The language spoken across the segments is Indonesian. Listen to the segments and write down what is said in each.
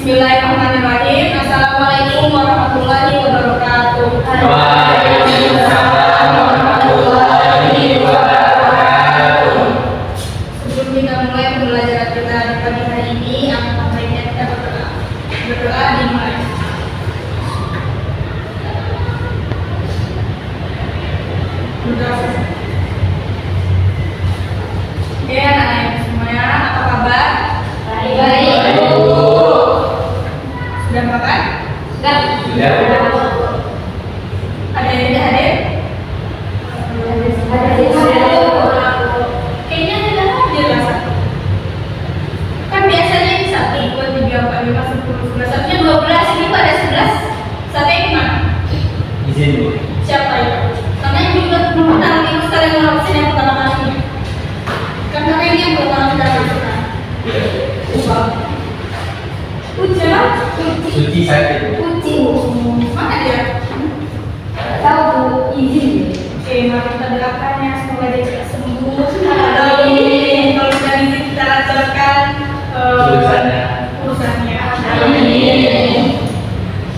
Bismillahirrahmanirrahim. Assalamualaikum warahmatullahi wabarakatuh. Waalaikumsalam warahmatullahi wabarakatuh. Sebelum kita mulai pembelajaran kita di pagi hari ini, apa baiknya kita berdoa dimulai. Oke, anak-anak semuanya, apa kabar? Baik. Sudah makan? Sudah. Ada yang tidak hadir? Kayaknya tidak hadir lah satu. Kan biasanya ini 1, 2, 3, 4, 5, 10, 11. Satunya 12, ini kok ada 11. Satunya gimana? Izin Bu. Siapa itu? Karena yang juga belum kenal ini sekalian menghabisin yang pertama kali. Kan karena ini yang pertama kita lakukan. Uja? Suci sakit. Uci. Mana dia? Tahu Bu, izin. Oke, mari kita doakan ya, semoga dia cepat sembuh. Amin. Kalau sudah izin kita lancarkan urusannya. Amin.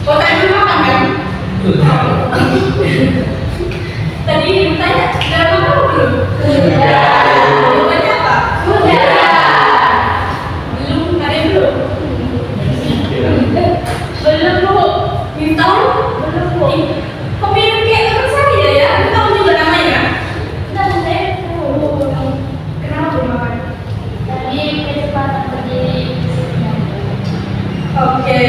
Kau tadi belum makan kan? Tadi ditanya, sudah makan belum? Sudah. Jawabannya apa? Sudah. Belum, ada yang belum? Belum Bu. Minta belum Bu. Kok mirip kayak teman saya ya? Kita tahu juga namanya. Kenapa belum makan? Tadi kecepatan berdiri. Oke.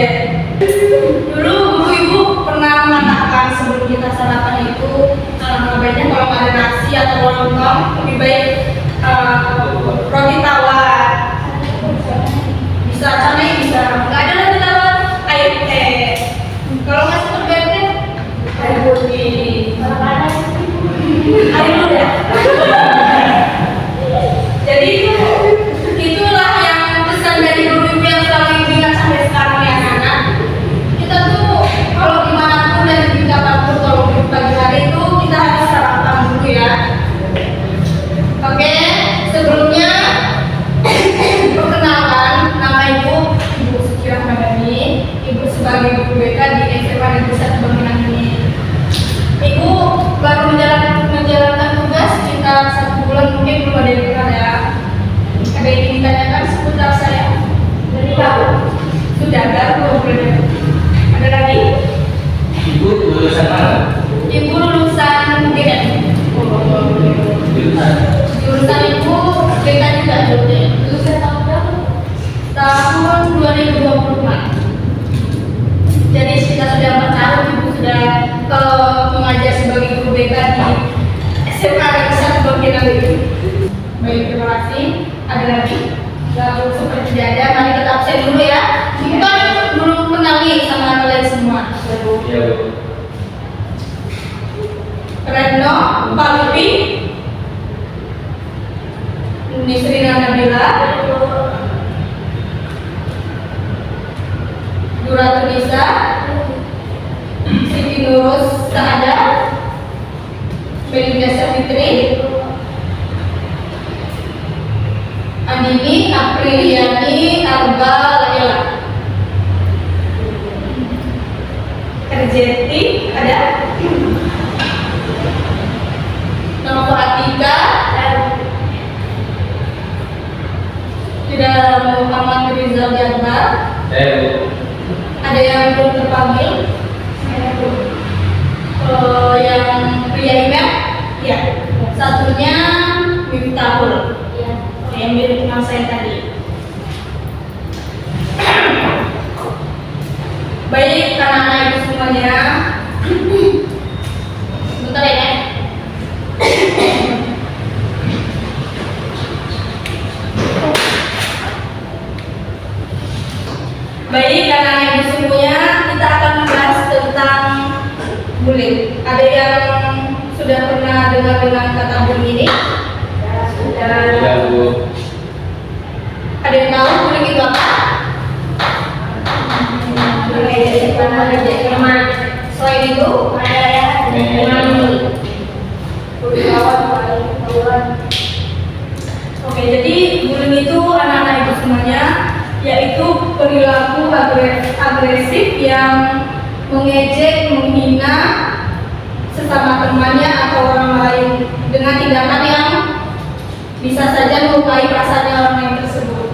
Dulu guru ibu pernah mengatakan sebelum kita sarapan itu alangkah baiknya kalau ada nasi atau lontong lebih baik roti tawar. Bisa canai bisa. Nggak ada roti tawar air teh. Kalau nggak seperti bete air putih. Air muda. Jadi itulah yang pesan dari guru ibu yang selalu ibu ingat sampai sekarang ya anak-anak. Kita tuh kalau dimanapun dan di kapanpun kalau di pagi hari itu kita harus sarapan dulu ya. Oke, sebelumnya perkenalkan nama ibu Suci Rahmadani. Ibu sebagai guru BK di SMA Negeri 1 Bangunan ini. Ibu baru menjalankan tugas sekitar 1 bulan, mungkin belum ada yang kenal ya. Ada yang ingin ditanyakan seputar saya? Dari tahu? Sudah, baru 2 bulan. Ada lagi? Ibu lulusan mana? Ibu lulusan BK. Jurusan ibu BK juga dulu. Lulusan tahun berapa? Tahun 2024. Jadi kita sudah 4 tahun ibu sudah mengajar sebagai guru BK di SMA Negeri 1 Bangunan ini. Baik, terima kasih. Ada lagi? Lalu seperti tidak ada, mari kita absen dulu ya. Kita belum kenali sama kalian semua. Iya Bu. Retno, Pak Lupi, Nisrina Nabila, Duratu Nisa, Siti Nurus Saada, Melinda Safitri, Andini Apriliani Arba Laila, Kerjeti ada, Nova Atika, Muhammad Rizal Jabar. Saya Bu. Ada yang belum terpanggil? Yang pria email? Ya. Satunya Miftahul. Iya. Yang mirip dengan saya tadi. Baik, anak-anak itu semuanya. Bentar ya. Baik, anak-anak ibu semuanya, kita akan membahas tentang bullying. Ada yang sudah pernah dengar dengan kata bullying ini? Sudah Bu. Ada yang tahu bullying itu apa? Selain itu, ada yang Oke, jadi bullying itu anak-anak ibu semuanya, yaitu perilaku agresif yang mengejek, menghina sesama temannya atau orang lain dengan tindakan yang bisa saja melukai perasaannya orang lain tersebut.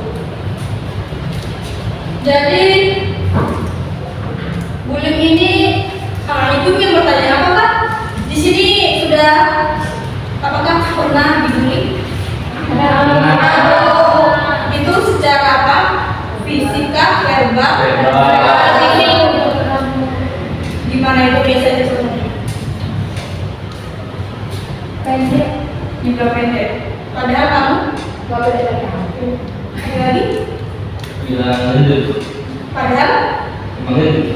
Jadi bullying ini, itu yang bertanya apakah di sini sudah apakah pernah dibully? Atau itu secara apa? Fisika, verbal, gimana itu biasanya sebenarnya? Pendek. Juga pendek. Padahal kamu Gak boleh pendek. ada lagi? Bilang gendut. Padahal Emang gendut?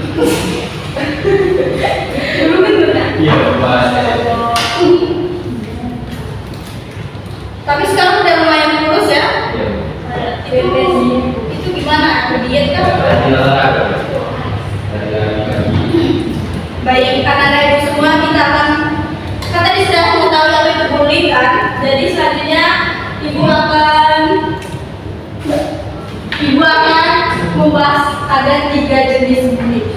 dulu gendut ya? Iya Pak. Tapi sekarang udah lumayan kurus ya? Iya. Itu gimana? Diet kan? Lagi olahraga. Lagi. Baik, anak-anak ibu semua, kita akan kan tadi sudah mengetahui apa itu bullying kan? Jadi selanjutnya ibu akan membahas ada 3 jenis bullying.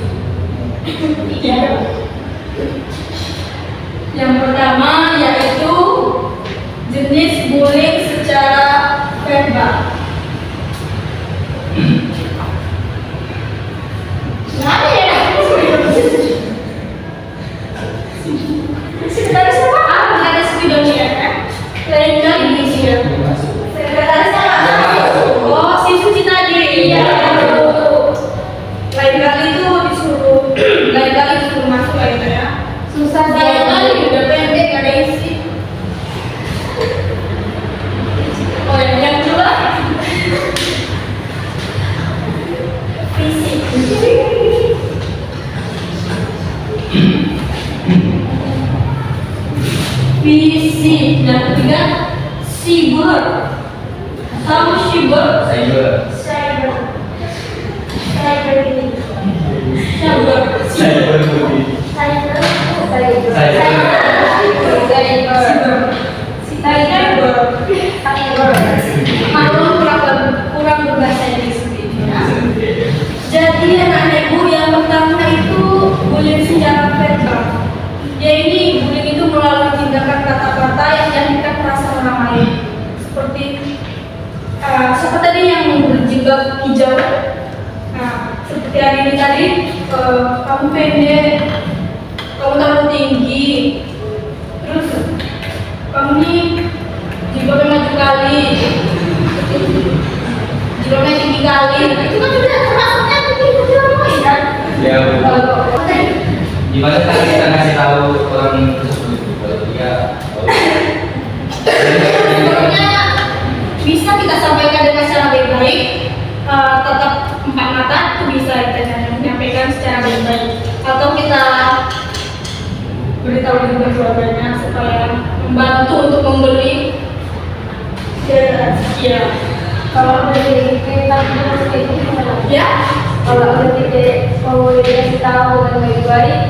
Yang pertama yaitu jenis bullying secara verbal. Mana ya? Sekretaris sama apa? Ada spidolnya kan? Lain kali di sini. Sekretaris sama. Oh, si Suci tadi. Iya. Lain kali itu disuruh masuk lagi ya. Susah Saya kali udah pendek gak ada isi. Oh, yang kedua fisik. Fisik. Yang ketiga cyber. Tahu cyber? Cyber. Cyber. Cyber ini. Cyber. Cyber Bu. Cyber. Kurang berbahasa Inggris sedikit. Jadi anak-anak ibu yang pertama itu bullying secara verbal. Ya ini bullying itu melalui tindakan kata-kata yang menyakitkan perasaan orang lain. Seperti siapa tadi yang berjilbab hijau? Nah, seperti hari ini tadi, kamu pendek, kamu terlalu tinggi, terus kamu nih jilbabnya maju kali, jilbabnya tinggi kali, itu kan juga termasuknya tinggi orang lain kan? Ya Bu. Gimana cara kita ngasih tahu orang tersebut kalau dia Sebenarnya bisa kita sampaikan dengan cara baik-baik, tetap 4 mata itu bisa kita menyampaikan secara baik-baik, atau kita beritahu juga keluarganya supaya membantu untuk membeli. Ya, Kalau dari kita itu gimana? ya. Kalau udah tidak mau dikasih tahu dengan baik-baik,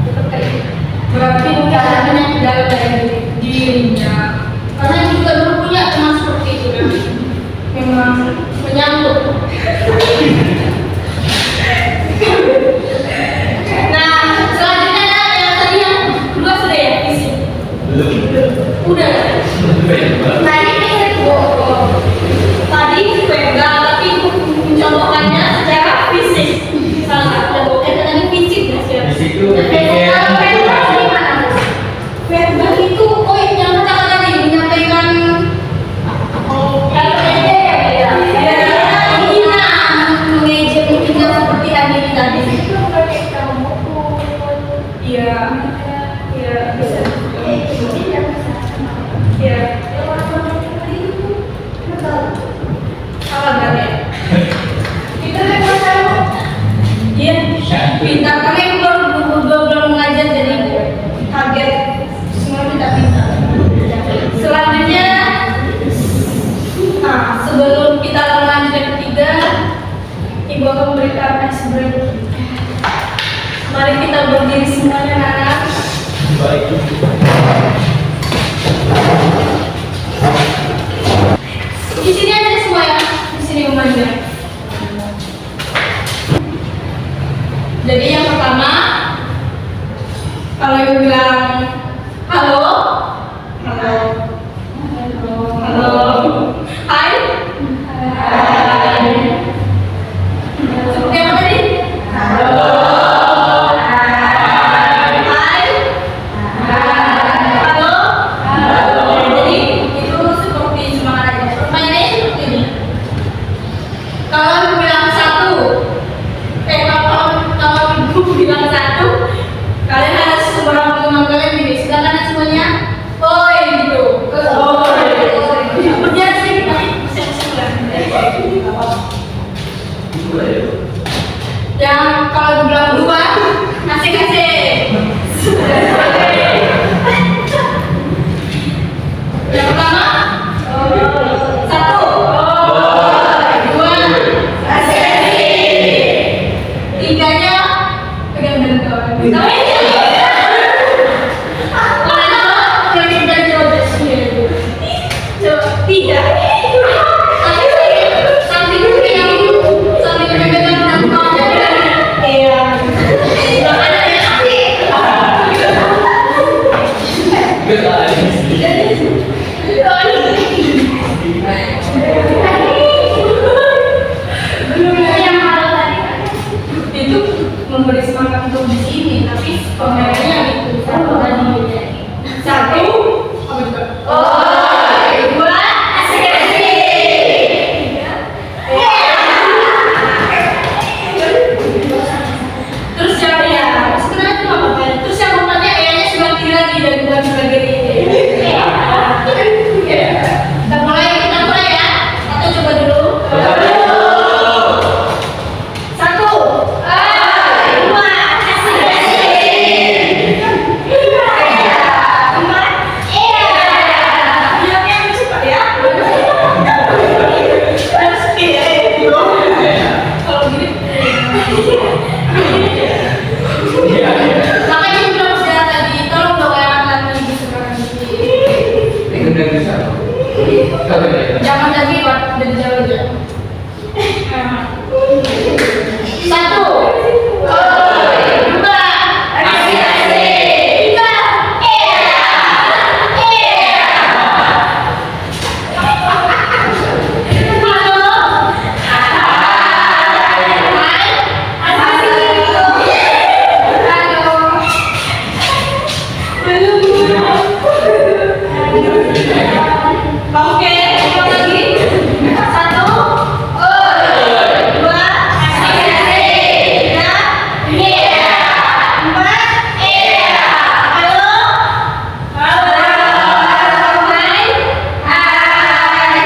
tetap kayak gitu. Berarti caranya dalam dari dirinya. Karena juga dulu punya teman seperti itu kan. Memang menyambut. Nah, selanjutnya yang tadi yang kedua sudah ya fisik. Udah. Tadi verbal, tapi Kita kan tahu. Iya, pintar. Karena itu baru 2 bulan mengajar jadi target semua kita pintar. Selanjutnya, nah sebelum kita lanjut yang ketiga, Ibu akan memberikan ice break. Mari kita berdiri semuanya, anak. Baik. Di sini aja semua ya, di sini umumnya. Jadi yang pertama, kalau ibu bilang halo, halo, halo, halo, hai, hai. Seperti apa tadi? Halo, hai, hai, halo, halo. Jadi itu seperti semangat aja. Pertanyaannya seperti ini. Kalau ibu bilang satu, kalau ibu bilang satu, kalian harus sembarang ngomong kalian gini. Sedangkan semuanya, oi gitu. Oi. Kemudian sih yang kalau ibu bilang dua, asik-asik. Yang pertama, satu, dua, asik-asik. Tiganya, pegang dan kawan. Tiga. Sampai pegang dan kawan. Iya. Yang halo tadi itu memberi semangat untuk di sini, tapi pemainnya itu satu tadi. Satu, apa juga? Dua, asik-asik. Terus yang ya, sebenarnya itu apa? Terus yang bertanya kayaknya sudah lagi dan bukan sebagai ini. Kita mulai ya. Atau coba dulu. Satu, dua, asik-asik. Empat, bilangnya yang cepat ya. Terus kalau gini. Makanya aku bilang sejarah tadi, tolong dong yang lagi di sekarang ini. Jangan lagi Pak, dari jauh aja. Satu, dua, asik-asik. Tiga, halo, hai, asik. Halo, oke, ulang lagi. Satu, dua, asik-asik. Tiga, empat, halo, halo, hai, hai.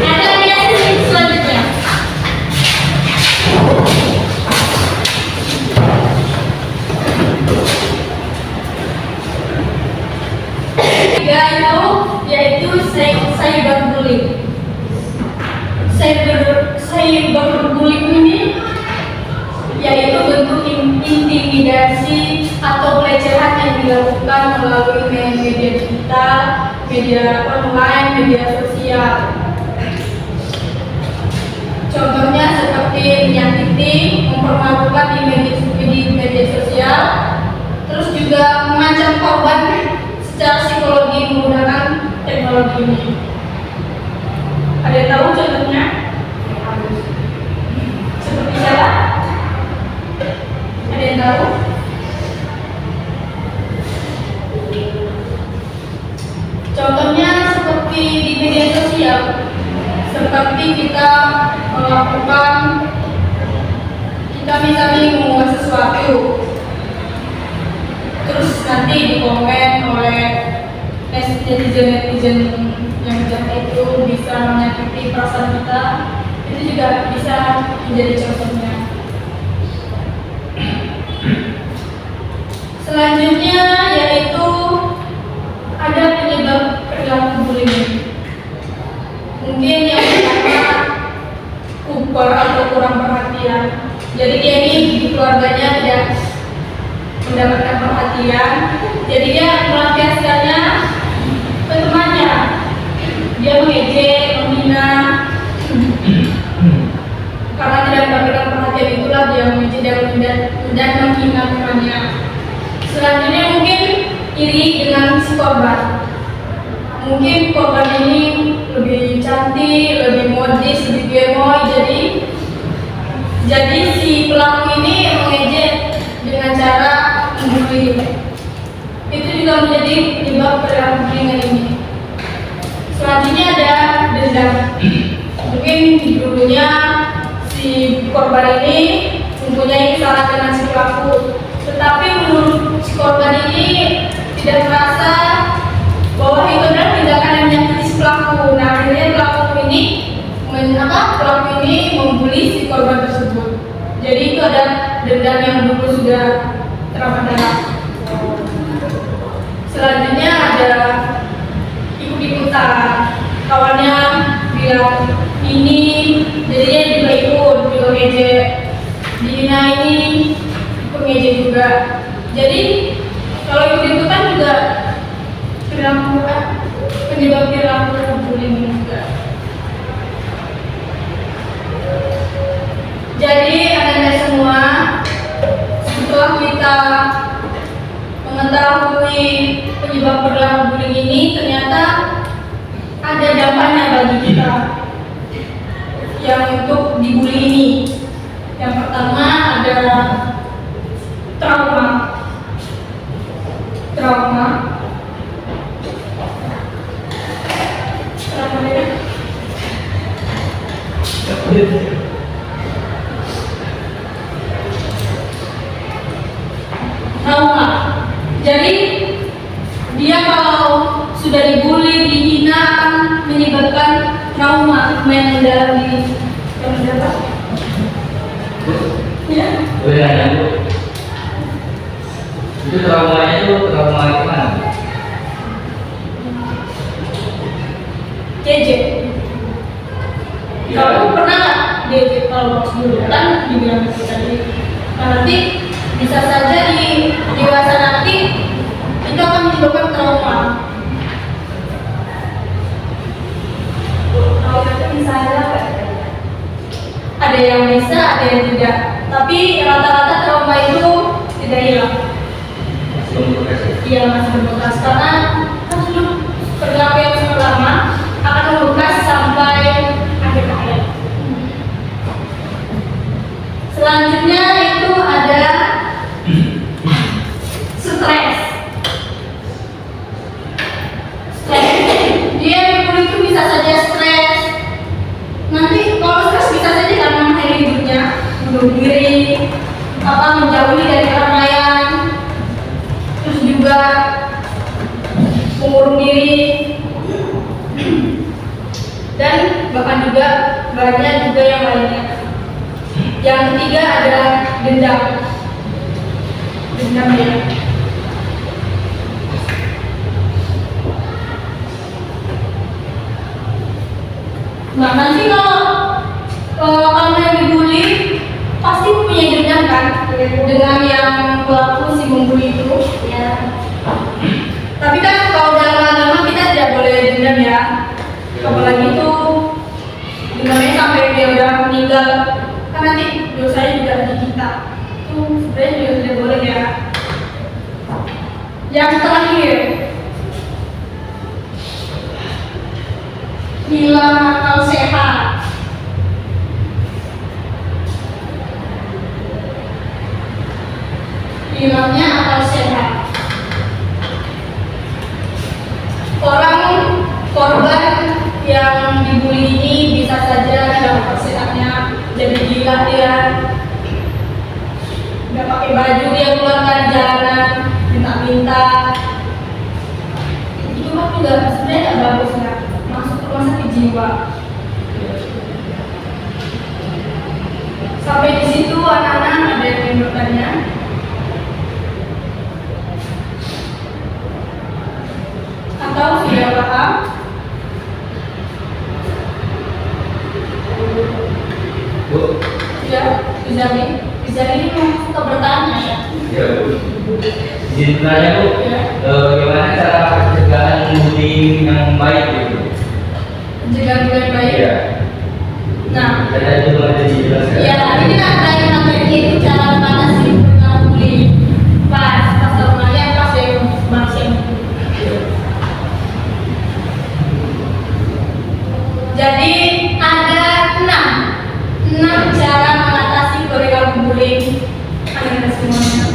Ada yang selanjutnya. Tiga itu yaitu cyberbullying. Cyberbullying ini yaitu bentuk intimidasi atau pelecehan yang dilakukan melalui media digital, media online, media sosial. Contohnya seperti menyakiti, mempermalukan di media sosial, terus juga mengancam korban secara psikologi menggunakan teknologi ini. Ada yang tahu contohnya? Seperti siapa? Ada yang tahu? Contohnya seperti di media sosial, seperti kita melakukan, kita misalnya mengunggah sesuatu, terus nanti dikomen oleh netizen yang jahat itu bisa menyakiti perasaan kita, itu juga bisa menjadi contohnya. Selanjutnya yaitu ada penyebab perilaku bullying. Mungkin yang pertama kuper atau kurang perhatian. Jadi dia ini di keluarganya tidak mendapatkan perhatian, jadi dia melampiaskannya ke temannya. Dia mengejek, menghina. Karena tidak mendapatkan perhatian itulah dia mengejek dan menghina temannya. Selanjutnya mungkin iri dengan si korban. Mungkin korban ini lebih cantik, lebih modis, lebih gemoy, jadi si pelaku ini mengejek dengan cara membuli. Itu juga menjadi penyebab perilaku bullying ini. Selanjutnya ada dendam. Mungkin dulunya si korban ini mempunyai kesalahan dengan si pelaku, tetapi menurut si korban ini tidak merasa bahwa itu adalah tindakan yang menyakiti si pelaku. Nah, akhirnya pelaku ini membuli si korban tersebut. Jadi itu ada dendam yang dulu sudah teramat dalam. Selanjutnya ada ikut-ikutan. Kawannya bilang ini, jadi dia juga ikut, juga ngejek. Dihina ini, ikut ngejek juga. Jadi kalau ikut-ikutan juga penyebab perilaku bullying juga. Jadi Anda semua, setelah kita mengetahui penyebab perilaku bullying ini, ternyata ada dampaknya bagi kita yang untuk dibully ini. Yang pertama adalah trauma. Jadi dia kalau sudah dibully, dihina akan menyebabkan trauma yang mendalam di yang mendalam. Ya. Boleh nanya Bu? Itu traumanya itu trauma gimana? Jejek. Kamu pernah nggak jejek kalau dulu kan dibilang itu tadi? Nah, nanti bisa saja di dewasa nanti itu akan menyebabkan trauma. Kalau itu misalnya ada yang bisa, ada yang tidak. Tapi rata-rata trauma itu tidak hilang. Iya, masih berbekas karena kan sudah perilaku yang sangat lama akan membekas sampai akhir hayat. Selanjutnya itu ada stres. Dia dulu itu bisa saja stres. Nanti kalau stres bisa saja karena mengakhiri hidupnya, bunuh diri, menjauhi dari keramaian, terus juga mengurung diri, dan bahkan juga banyak juga yang lainnya. Yang ketiga adalah dendam. Dendam ya. Nah, nanti kalau kamu yang dibully pasti punya dendam kan dengan yang pelaku si membuli itu. Ya. Tapi kan kalau dalam agama kita tidak boleh dendam ya. Apalagi itu dimana sampai dia udah meninggal, kan nanti dosanya juga di kita. Itu sebenarnya juga tidak boleh ya. Yang terakhir, hilang akal sehat. Hilangnya akal sehat. Orang korban yang dibully ini bisa saja dalam persidangannya jadi gila dia, nggak pakai baju dia keluar dari jalanan minta-minta, itu kan juga sebenarnya nggak bagus ya, masuk ke rumah sakit jiwa. Sampai di situ anak-anak ada yang ingin bertanya? Atau sudah paham? Bu. Ya, bisa ini mau suka bertanya ya? Ya, Bu. Jadi sebenarnya Bu, Ya. bagaimana cara pencegahan bullying yang baik gitu? Pencegahan bullying baik. Iya. Nah, Saya itu ada dijelaskan. ya ini kan tadi itu cara mengatasi pencegahan bullying. Pas rumahnya pas yang masing. Jadi ada enam cara mengatasi perilaku bullying. Ada semuanya.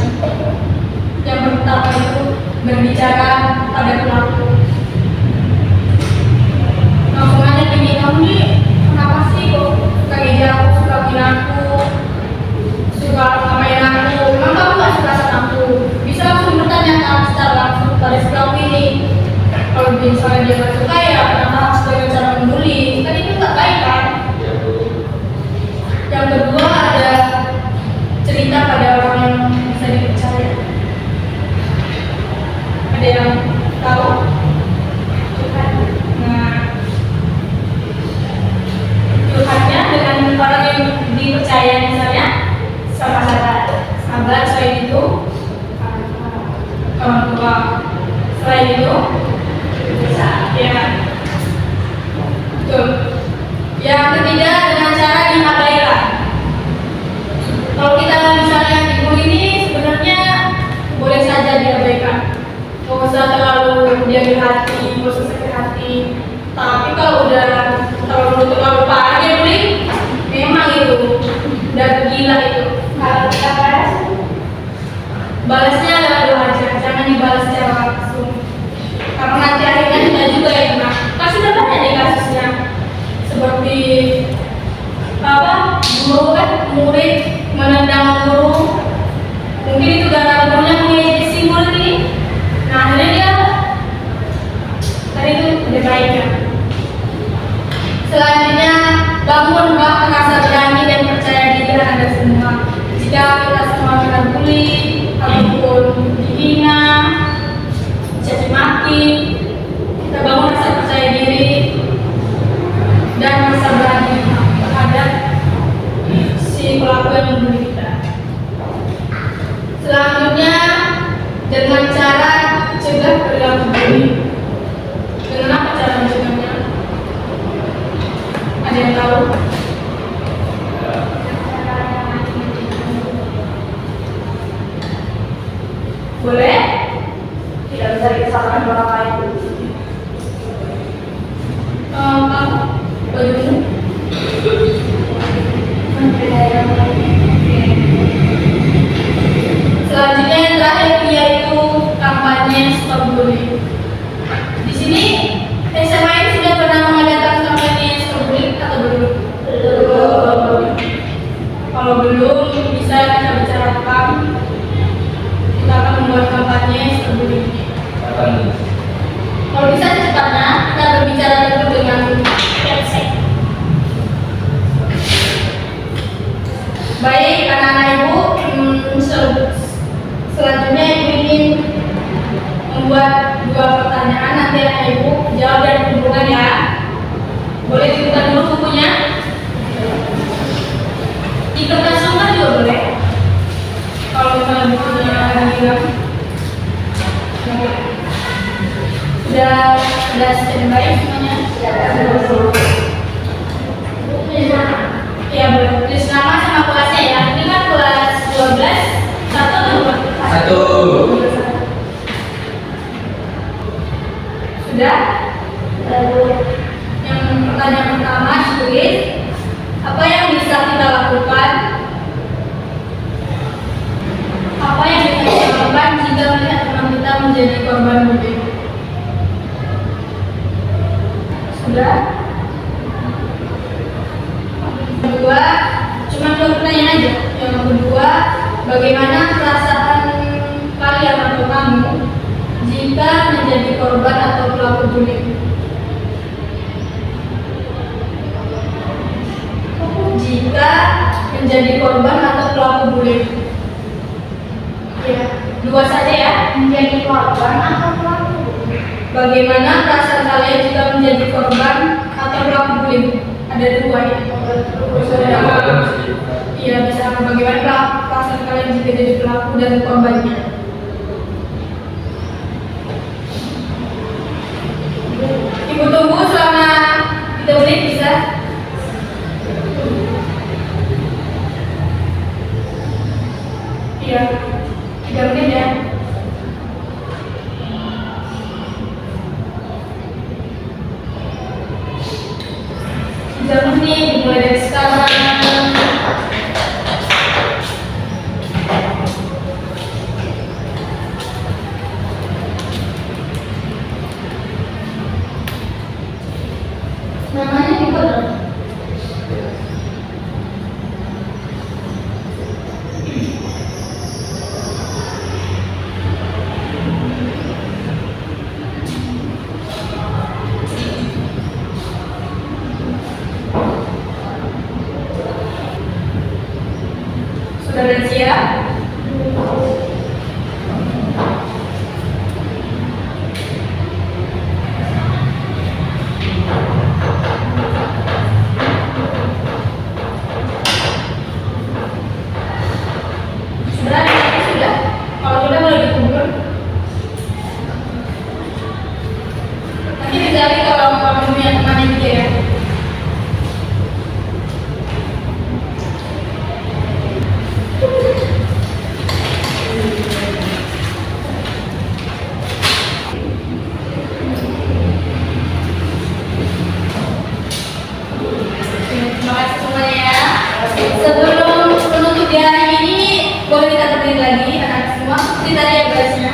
Yang pertama itu berbicara pada pelaku. Langsung aja gini, kamu nih kenapa sih kok suka ngejar aku, suka bikin aku, suka main aku? Emang kamu gak suka sama aku? Bisa langsung bertanyakan secara langsung pada si pelaku ini. Kalau misalnya dia gak suka ya kenapa harus dengan cara membuli? Kan itu gak baik kan? Yang kedua ada cerita pada orang yang bisa dipercaya. Ada yang tahu? Nah, curhatnya dengan orang yang dipercaya misalnya sama sahabat selain itu orang tua, selain itu bisa ya. Betul. Yang ketiga dengan cara diabaikan. Kalau kita misalnya dibully ini sebenarnya boleh saja diabaikan. Nggak usah terlalu diambil hati, nggak usah sakit hati. Tapi kalau udah terlalu parah ya bullying, memang itu udah gila itu. Kalau kita balasnya adalah wajar, jangan dibalas secara langsung. Karena nanti akhirnya kita juga yang kena. Kan sudah banyak nih kasusnya. Seperti guru kan, murid menendang guru. Mungkin itu gara gurunya mengejek si murid ini. Nah akhirnya dia tadi itu lebih baik ya. Selanjutnya bangun rasa berani dan percaya diri Anda semua. Jika kita semua kena bully ataupun dihina, caci maki, kita bangun rasa percaya diri dan rasa berani terhadap si pelaku yang membuli kita. Selanjutnya dengan cara cegah perilaku bullying. Dengan apa cara mencegahnya? Ada yang tahu? Boleh? Tidak bisa disalahkan orang lain. Bagaimana? Selanjutnya yang terakhir yaitu kampanye stop bullying. Di sini SMA ini sudah pernah mengadakan kampanye stop bullying atau belum? Belum. Kalau belum bisa kita bicarakan. Kita akan membuat kampanye stop bullying. Kalau bisa secepatnya kita berbicara dulu dengan website. Baik anak-anak ibu, selanjutnya ibu ingin membuat dua pertanyaan, nanti anak ibu jawab dan hubungan ya. Boleh dibuka dulu bukunya. Di kertas sumber juga boleh. Kalau misalnya bukunya hilang. Sudah standby semuanya? Ya boleh. Tulis nama sama kelasnya ya. Ini kan kelas 12. Satu atau dua? Satu. Sudah? Lalu yang pertanyaan pertama tulis apa yang bisa kita lakukan? Apa yang bisa kita lakukan jika melihat teman kita menjadi korban bullying? Sudah? Kedua, cuma dua pertanyaan aja. Yang kedua, bagaimana perasaan kalian atau kamu jika menjadi korban atau pelaku bullying? Jika menjadi korban atau pelaku bullying? Ya, dua saja ya. Menjadi korban atau pelaku? Bagaimana perasaan kalian jika menjadi korban atau pelaku bullying? Ada dua ya. Iya, bisa. Bagaimana perasaan kalian jika jadi pelaku dan korbannya? Ibu tunggu selama 3 menit bisa? Iya, 3 menit ya. Jam ini dimulai dari sekarang. Namanya juga dong. Sudah siap? Sudah. Kalau sudah boleh dikumpul. Nanti dicari kalau kamu punya teman yang gitu ya. Terima kasih semuanya ya. Sebelum penutup di hari ini, boleh kita berdiri lagi anak semua. Seperti tadi ya guysnya.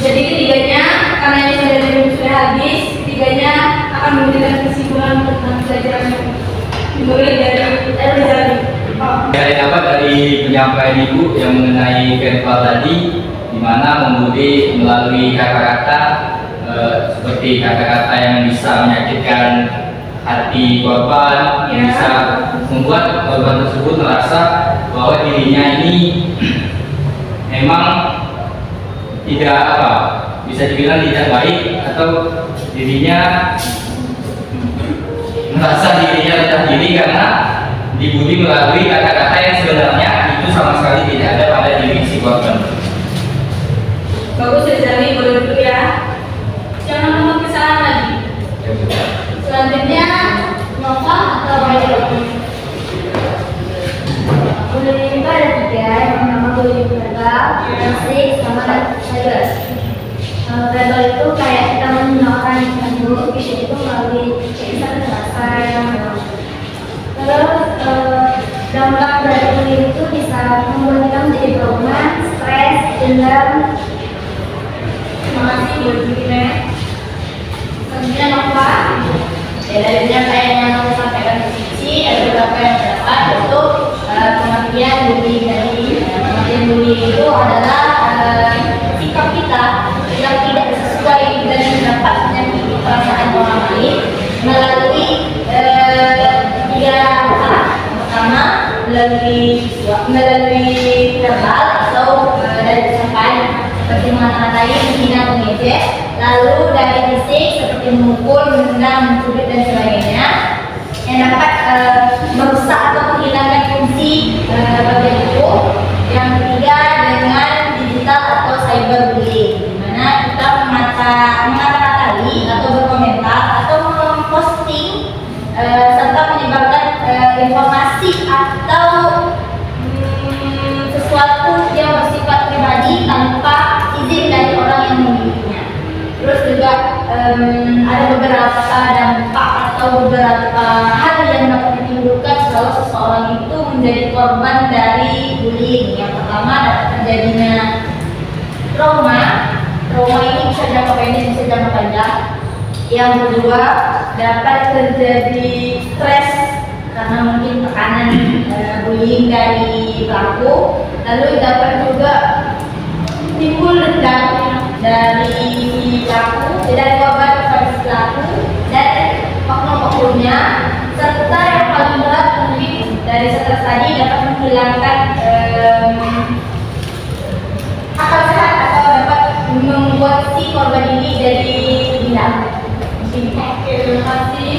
Jadi ketiganya, karena ini sudah habis, ketiganya akan memberikan kesimpulan tentang pelajaran yang dimulai dari Dari apa dari penyampaian Ibu yang mengenai verbal tadi, di mana membuli melalui kata-kata seperti kata-kata yang bisa menyakitkan hati korban, yang bisa membuat korban tersebut merasa bahwa dirinya ini memang tidak bisa dibilang tidak baik, atau dirinya merasa dirinya rendah diri karena dibully melalui kata-kata yang sebenarnya itu sama sekali tidak ada pada diri si korban. Bagus Rizali, boleh dulu ya. Jangan membuat kesalahan lagi. Selanjutnya Nova atau Bayu. Bullying itu ada 3, yang pertama bullying verbal, fisik, sama cyber. Verbal itu kayak kita menghina orang yang buruk, fisik itu melalui bisa kekerasan. Terus dampak dari bullying itu bisa membuat kita menjadi trauma, stres, dendam. Terima kasih buat Bukina. Selanjutnya Nova. Ya, dari penyampaian yang aku sampaikan di sini ada beberapa yang terdapat, yaitu pengertian bullying tadi. Pengertian bullying itu adalah sikap kita yang tidak sesuai dengan pendapat menyakiti perasaan orang lain melalui 3 hal. Pertama, melalui verbal atau dari ucapan seperti mengata-ngatai, menghina, mengejek. Lalu dari fisik seperti memukul, menendang, mencubit dan sebagainya, yang dapat merusak atau menghilangkan fungsi bagian tubuh. Yang ketiga dengan digital atau cyberbullying, di mana kita mengata-ngatai atau berkomentar atau memposting serta menyebarkan informasi atau menjadi korban dari bullying. Yang pertama dapat terjadinya trauma. Trauma ini bisa jangka pendek, bisa jangka panjang. Yang kedua dapat terjadi stres karena mungkin tekanan bullying dari pelaku. Lalu dapat juga timbul dendam dari pelaku, dari korban kepada si pelaku dan oknum-oknumnya, serta yang paling berat mungkin dari stres tadi dapat menghilangkan akal sehat atau dapat membuat si korban ini jadi gila. Oke, terima kasih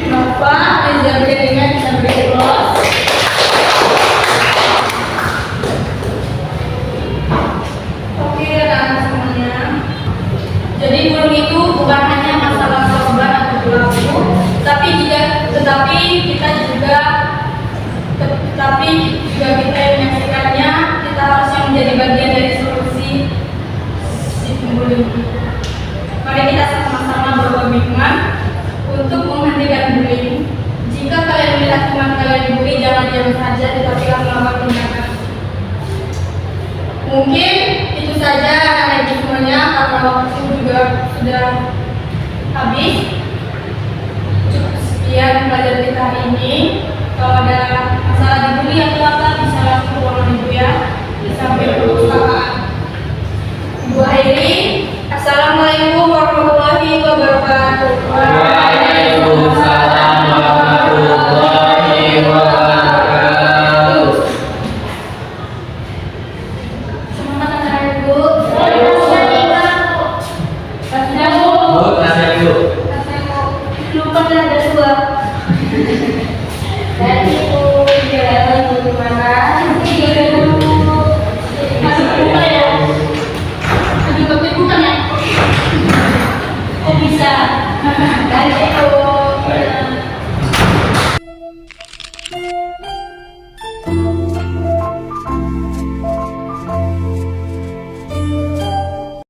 Nova. Elizabeth dengan kita beri close. Oke, anak-anak semuanya. Jadi bullying itu bukan hanya masalah korban atau pelaku, tetapi kita juga kita yang menyaksikannya, kita harusnya menjadi bagian dari solusi si pembuli. Mari kita sama-sama berkomitmen untuk menghentikan bullying. Jika kalian melihat teman kalian dibully, jangan diam saja, tetapi melakukan tindakan. Mungkin itu saja anak-anak semuanya, karena waktu juga sudah habis. Cukup sekian pelajaran kita hari ini.